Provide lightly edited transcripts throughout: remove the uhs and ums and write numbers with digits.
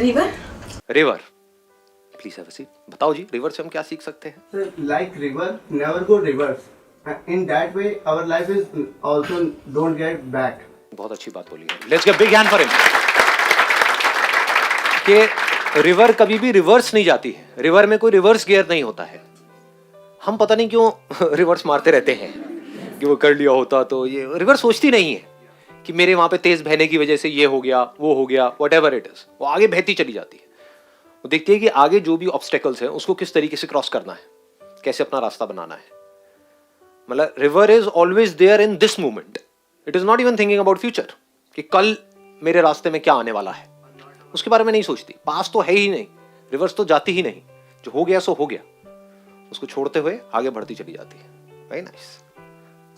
River. River, please have a seat. बताओ जी, river से हम क्या सीख सकते हैं? Sir, like river, never go reverse. In that way, our life is also don't get back. बहुत अच्छी बात बोली है। Let's get big hand for him. कि रिवर कभी भी रिवर्स नहीं जाती है, रिवर में कोई रिवर्स गियर नहीं होता है। हम पता नहीं क्यों रिवर्स मारते रहते हैं कि वो कर लिया होता तो ये। रिवर सोचती नहीं है कि मेरे वहां पे तेज बहने की वजह से ये हो गया, वो हो गया, व्हाटएवर इट इज। वो आगे बहती चली जाती है। वो देखती है कि आगे जो भी ऑब्स्टेकल्स हैं उसको किस तरीके से क्रॉस करना है, कैसे अपना रास्ता बनाना है। मतलब river is always there in this moment. It is not even thinking about future कि कल मेरे रास्ते में क्या आने वाला है, उसके बारे में नहीं सोचती। पास तो है ही नहीं, रिवर्स तो जाती ही नहीं। जो हो गया सो हो गया, उसको छोड़ते हुए आगे बढ़ती चली जाती है। Very nice.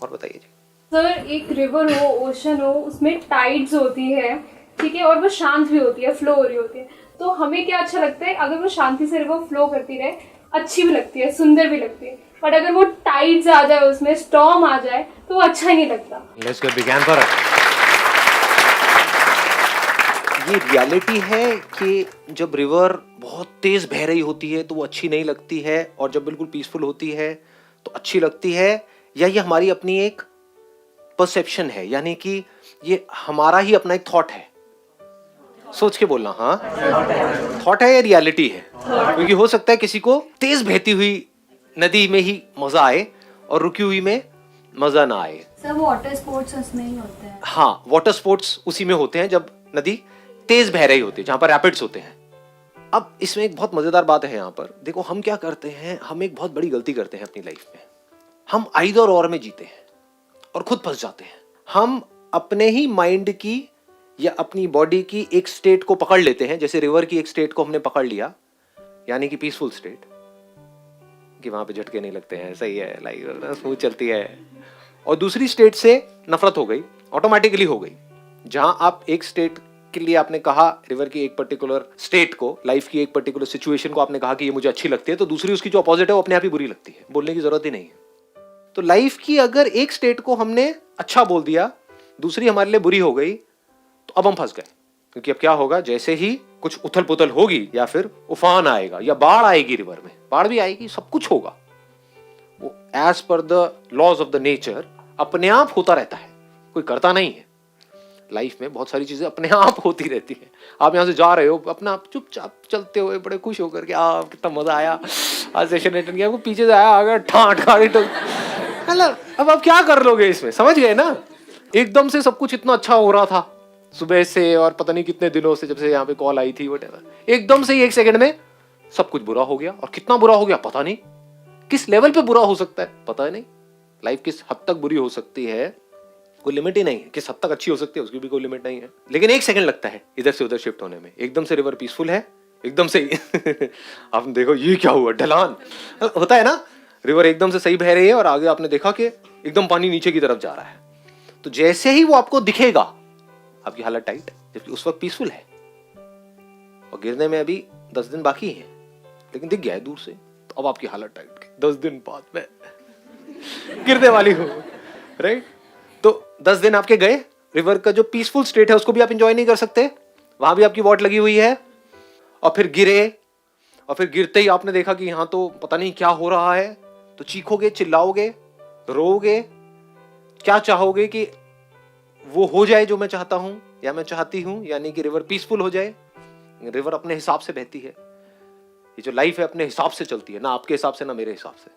और बताइए जी। सर, एक रिवर हो, ओशन हो, उसमें टाइड्स होती है, ठीक है, और वो शांत भी होती है, फ्लो हो रही होती है, तो हमें क्या अच्छा लगता है? अगर वो शांति से रिवर फ्लो करती रहे, अच्छी भी लगती है, सुंदर भी लगती है। बट अगर वो टाइड्स आ जाए, उसमें स्टॉर्म आ जाए, तो वो अच्छा ही नहीं लगता। Let's get big hand for it. ये रियलिटी है कि जब रिवर बहुत तेज बह रही होती है तो वो अच्छी नहीं लगती है, और जब बिल्कुल पीसफुल होती है तो अच्छी लगती है। या ये हमारी अपनी एक परसेप्शन है, यानी कि ये हमारा ही अपना एक थॉट है। सोच के बोलना, हाँ, थॉट है या रियलिटी है? क्योंकि हो सकता है किसी को तेज बहती हुई नदी में ही मजा आए और रुकी हुई में मजा ना आए। सर, वाटर स्पोर्ट्स उसमें ही होते हैं। हाँ, वाटर स्पोर्ट्स उसी में होते हैं जब नदी तेज बह रही होती है, जहां पर रैपिड्स होते हैं। अब इसमें एक बहुत मजेदार बात है यहाँ पर। देखो, हम क्या करते हैं, हम एक बहुत बड़ी गलती करते हैं अपनी लाइफ में। हम आइदर और में जीते हैं और खुद फंस जाते हैं। हम अपने ही माइंड की या अपनी बॉडी की एक स्टेट को पकड़ लेते हैं, जैसे रिवर की एक स्टेट को हमने पकड़ लिया, यानी कि पीसफुल स्टेट, कि वहां पे झटके नहीं लगते हैं, सही है, लाइफ स्मूथ चलती है। और दूसरी स्टेट से नफरत हो गई, ऑटोमेटिकली हो गई। जहां आप एक स्टेट के लिए आपने कहा, रिवर की एक पर्टिकुलर स्टेट को, लाइफ की एक पर्टिकुलर सिचुएशन को आपने कहा कि ये मुझे अच्छी लगती है, तो दूसरी उसकी जो अपोजिट है वो अपने आप ही बुरी लगती है, बोलने की जरूरत ही नहीं है। तो लाइफ की अगर एक स्टेट को हमने अच्छा बोल दिया, दूसरी हमारे लिए बुरी हो गई, तो अब हम फंस गए। क्योंकि अब क्या होगा, जैसे ही कुछ उथल पुथल होगी या फिर उफान आएगा या बाढ़ आएगी, रिवर में बाढ़ भी आएगी, सब कुछ होगा, वो as per the laws of the nature अपने आप होता रहता है, कोई करता नहीं है। लाइफ में बहुत सारी चीजें अपने आप होती रहती है। आप यहां से जा रहे हो, अपना चुपचाप चलते हुए बड़े खुश होकर के, कितना मजा आया, आज सेशन अटेंड किया, वो पीछे से आया, आ गया ठाट गाड़ी तो अब आप क्या कर लोगे इसमें, समझ गए ना? एकदम से सब कुछ इतना अच्छा हो रहा था सुबह से, और पता नहीं कितने दिनों से, जब से यहाँ पे कॉल आई थी, व्हाटएवर, एकदम से एक सेकंड में सब कुछ बुरा हो गया। और कितना बुरा हो गया पता नहीं, किस लेवल पे बुरा हो सकता है पता नहीं। लाइफ किस हद तक बुरी हो सकती है कोई लिमिट ही नहीं है, किस हद तक अच्छी हो सकती है उसकी भी कोई लिमिट नहीं है। लेकिन एक सेकंड लगता है इधर से उधर शिफ्ट होने में। एकदम से रिवर पीसफुल है, एकदम से आपने देखो ये क्या हुआ, ढलान होता है ना, रिवर एकदम से सही बह रही है और आगे आपने देखा कि एकदम पानी नीचे की तरफ जा रहा है। तो जैसे ही वो आपको दिखेगा, आपकी हालत टाइट, जबकि उस वक्त पीसफुल है और गिरने में अभी 10 दिन बाकी है, लेकिन दिख गया है दूर से, तो अब आपकी हालत टाइट, 10 दिन बाद में गिरने वाली हो, राइट? तो 10 दिन आपके गए, रिवर का जो पीसफुल स्टेट है उसको भी आप एंजॉय नहीं कर सकते, वहां भी आपकी वॉट लगी हुई है। और फिर गिरे, और फिर गिरते ही आपने देखा कि यहां तो पता नहीं क्या हो रहा है, तो चीखोगे, चिल्लाओगे, रोओगे, क्या चाहोगे कि वो हो जाए जो मैं चाहता हूं या मैं चाहती हूं, यानी कि रिवर पीसफुल हो जाए। रिवर अपने हिसाब से बहती है, ये जो लाइफ है अपने हिसाब से चलती है, ना आपके हिसाब से ना मेरे हिसाब से।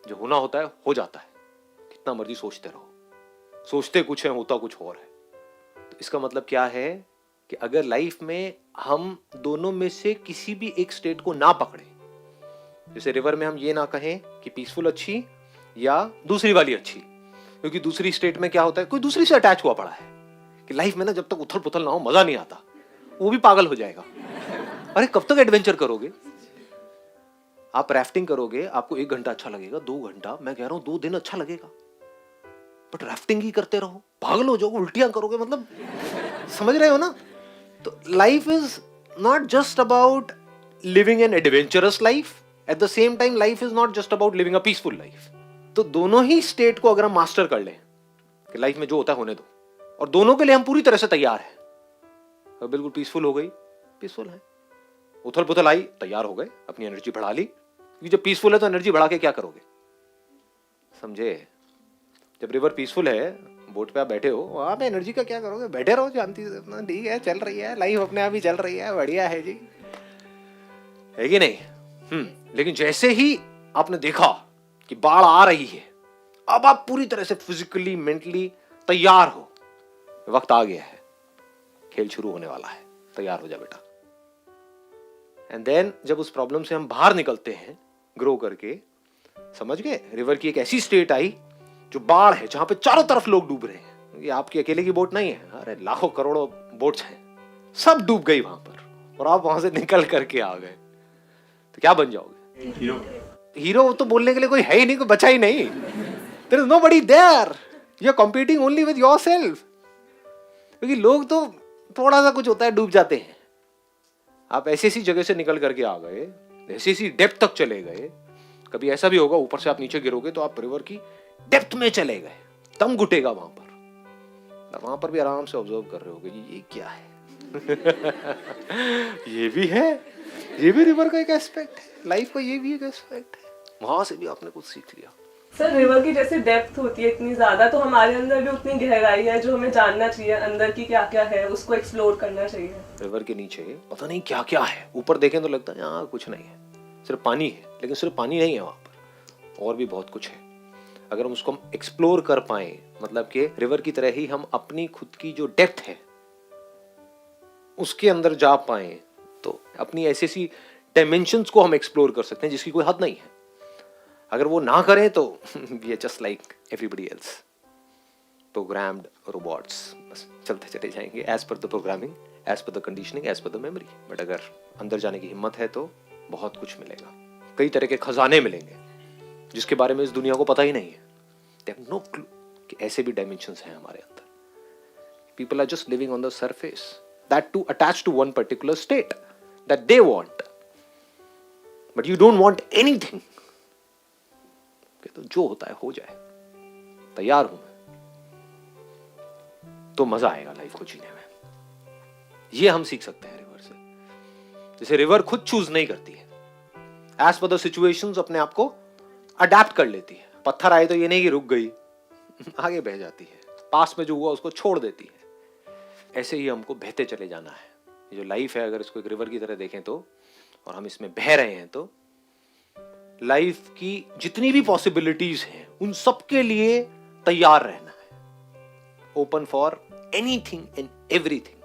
जो होना होता है हो जाता है, कितना मर्जी सोचते रहो, सोचते कुछ है होता कुछ और है। तो इसका मतलब क्या है कि अगर लाइफ में हम दोनों में से किसी भी एक स्टेट को ना पकड़े, जैसे रिवर में हम ये ना कहें कि पीसफुल अच्छी या दूसरी वाली अच्छी, क्योंकि दूसरी स्टेट में क्या होता है, कोई दूसरी से अटैच हुआ पड़ा है कि लाइफ में ना जब तक उथल पुथल ना हो मजा नहीं आता, वो भी पागल हो जाएगा। अरे कब तक एडवेंचर करोगे? आप राफ्टिंग करोगे, आपको 1 घंटा अच्छा लगेगा, 2 घंटा, मैं कह रहा हूं 2 दिन अच्छा लगेगा, बट राफ्टिंग ही करते रहो, पागल हो जाओगे, उल्टियां करोगे, मतलब समझ रहे हो ना? तो life is not just about living an adventurous life, at the same time life is not just about living a peaceful life. तो दोनों ही स्टेट को अगर हम मास्टर कर लें कि लाइफ में जो होता है होने दो, और दोनों के लिए हम पूरी तरह से तैयार हैं, बिल्कुल पीसफुल हो गई, पीसफुल हैं। उथल पुथल आई, तैयार हो गए, अपनी एनर्जी बढ़ा ली, क्योंकि जब पीसफुल है तो एनर्जी बढ़ा के क्या करोगे, समझे। जब रिवर पीसफुल है, बोट पे आप बैठे हो, वहां पे एनर्जी का क्या करोगे, बैठे रहो शांति से, अपना ठीक है, चल रही है लाइफ, अपने आप ही चल रही है, बढ़िया है जी, है कि नहीं। लेकिन जैसे ही आपने देखा कि बाढ़ आ रही है, अब आप पूरी तरह से फिजिकली मेंटली तैयार हो, वक्त आ गया है, खेल शुरू होने वाला है, तैयार हो जा बेटा। एंड देन जब उस प्रॉब्लम से हम बाहर निकलते हैं ग्रो करके, समझ गए, रिवर की एक ऐसी स्टेट आई जो बाढ़ है, जहां पे चारों तरफ लोग डूब रहे हैं। ये आपकी अकेले की बोट नहीं है, अरे लाखों करोड़ों बोट्स हैं, सब डूब गई वहां पर, और आप वहां से निकल करके आ गए, तो क्या बन जाओगे, हीरो। तो बोलने के लिए कोई है ही नहीं, कोई बचा ही नहीं, there is nobody there, you are competing only with yourself. क्योंकि लोग तो थोड़ा सा कुछ होता है डूब जाते हैं, आप ऐसी ऐसी जगह से निकल करके आ गए, ऐसी ऐसी डेप्थ तक चले गए। कभी ऐसा भी होगा ऊपर से आप नीचे गिरोगे तो आप रिवर की डेप्थ में चले गए, दम घुटेगा वहां पर, वहां पर भी आराम से ऑब्जर्व कर रहे होगे ये क्या है। ये भी है, ये भी रिवर का एक एस्पेक्ट है, लाइफ का ये भी एक एस्पेक्ट है, वहां से भी आपने कुछ सीख लिया। सर रिवर की जैसे डेप्थ होती है इतनी ज्यादा, तो हमारे अंदर भी उतनी गहराई है जो हमें जानना चाहिए, अंदर की क्या क्या है उसको एक्सप्लोर करना चाहिए। रिवर के नीचे पता नहीं क्या क्या है, ऊपर देखें तो लगता है यहाँ कुछ नहीं है, सिर्फ पानी है, लेकिन सिर्फ पानी नहीं है, वहां पर और भी बहुत कुछ है। अगर हम उसको एक्सप्लोर कर पाए, मतलब कि रिवर की तरह ही हम अपनी खुद की जो डेप्थ है उसके अंदर जा पाए, तो अपनी ऐसी ऐसी डायमेंशंस को हम एक्सप्लोर कर सकते हैं जिसकी कोई हद नहीं है। अगर वो ना करें तो we are just like everybody else, programmed robots, बस चलते चले जाएंगे as per the programming, as per the conditioning, as per the memory. But अगर अंदर जाने की हिम्मत है तो बहुत कुछ मिलेगा, कई तरह के खजाने मिलेंगे जिसके बारे में इस दुनिया को पता ही नहीं है। दे हैव नो क्लू कि ऐसे भी डायमेंशंस हैं हमारे अंदर। People are just living on the surface, that too attach to one particular state that they want, but you don't want anything. तो जो होता है हो जाए, तैयार हूं मैं, तो मजा आएगा लाइफ को जीने में। ये हम सीख सकते हैं रिवर से। जैसे रिवर खुद चूज नहीं करती है, एज पर द सिचुएशंस अपने आप को अडेप्ट कर लेती है। पत्थर आए तो ये नहीं कि रुक गई, आगे बह जाती है, पास में जो हुआ उसको छोड़ देती है। ऐसे ही हमको बहते चले जाना है। ये जो लाइफ है, अगर इसको एक रिवर की तरह देखें तो, और हम इसमें बह रहे हैं, तो लाइफ की जितनी भी पॉसिबिलिटीज हैं उन सब के लिए तैयार रहना है, open for anything and everything.